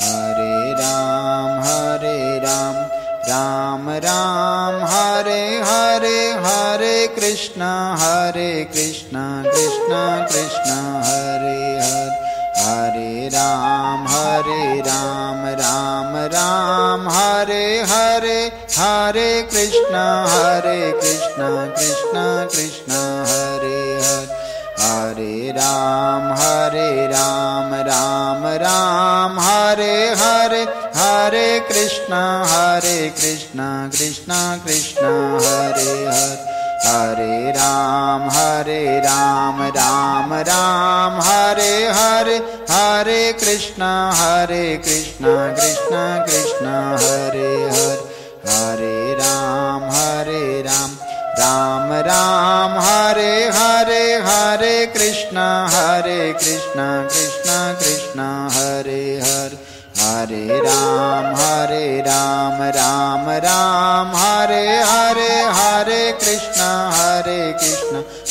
Hare Ram Ram Ram Hare Hare, Hare Krishna Krishna Krishna Hare Hare, Hare Ram Ram Ram Hare Hare, Hare Krishna Krishna Krishna Hare Hare, Hare Ram Ram Ram Hare Hare, Hare Krishna Krishna Krishna Hare Hare, Hare Ram Ram Ram Hare Hare, Hare Krishna Krishna Krishna Hare Hare, Hare Ram Ram Ram Hare Hare, Hare Krishna Krishna Krishna Hare Hare, Hare Ram Ram Ram Hare Hare, Hare Krishna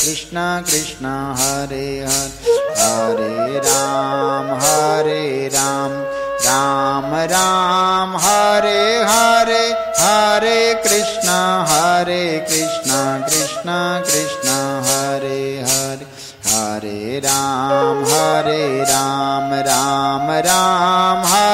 Krishna Krishna Hare Hare, Hare Ram Ram Ram Hare Hare, Hare Krishna Krishna Krishna Hare Hare, Hare Ram Ram Ram Hare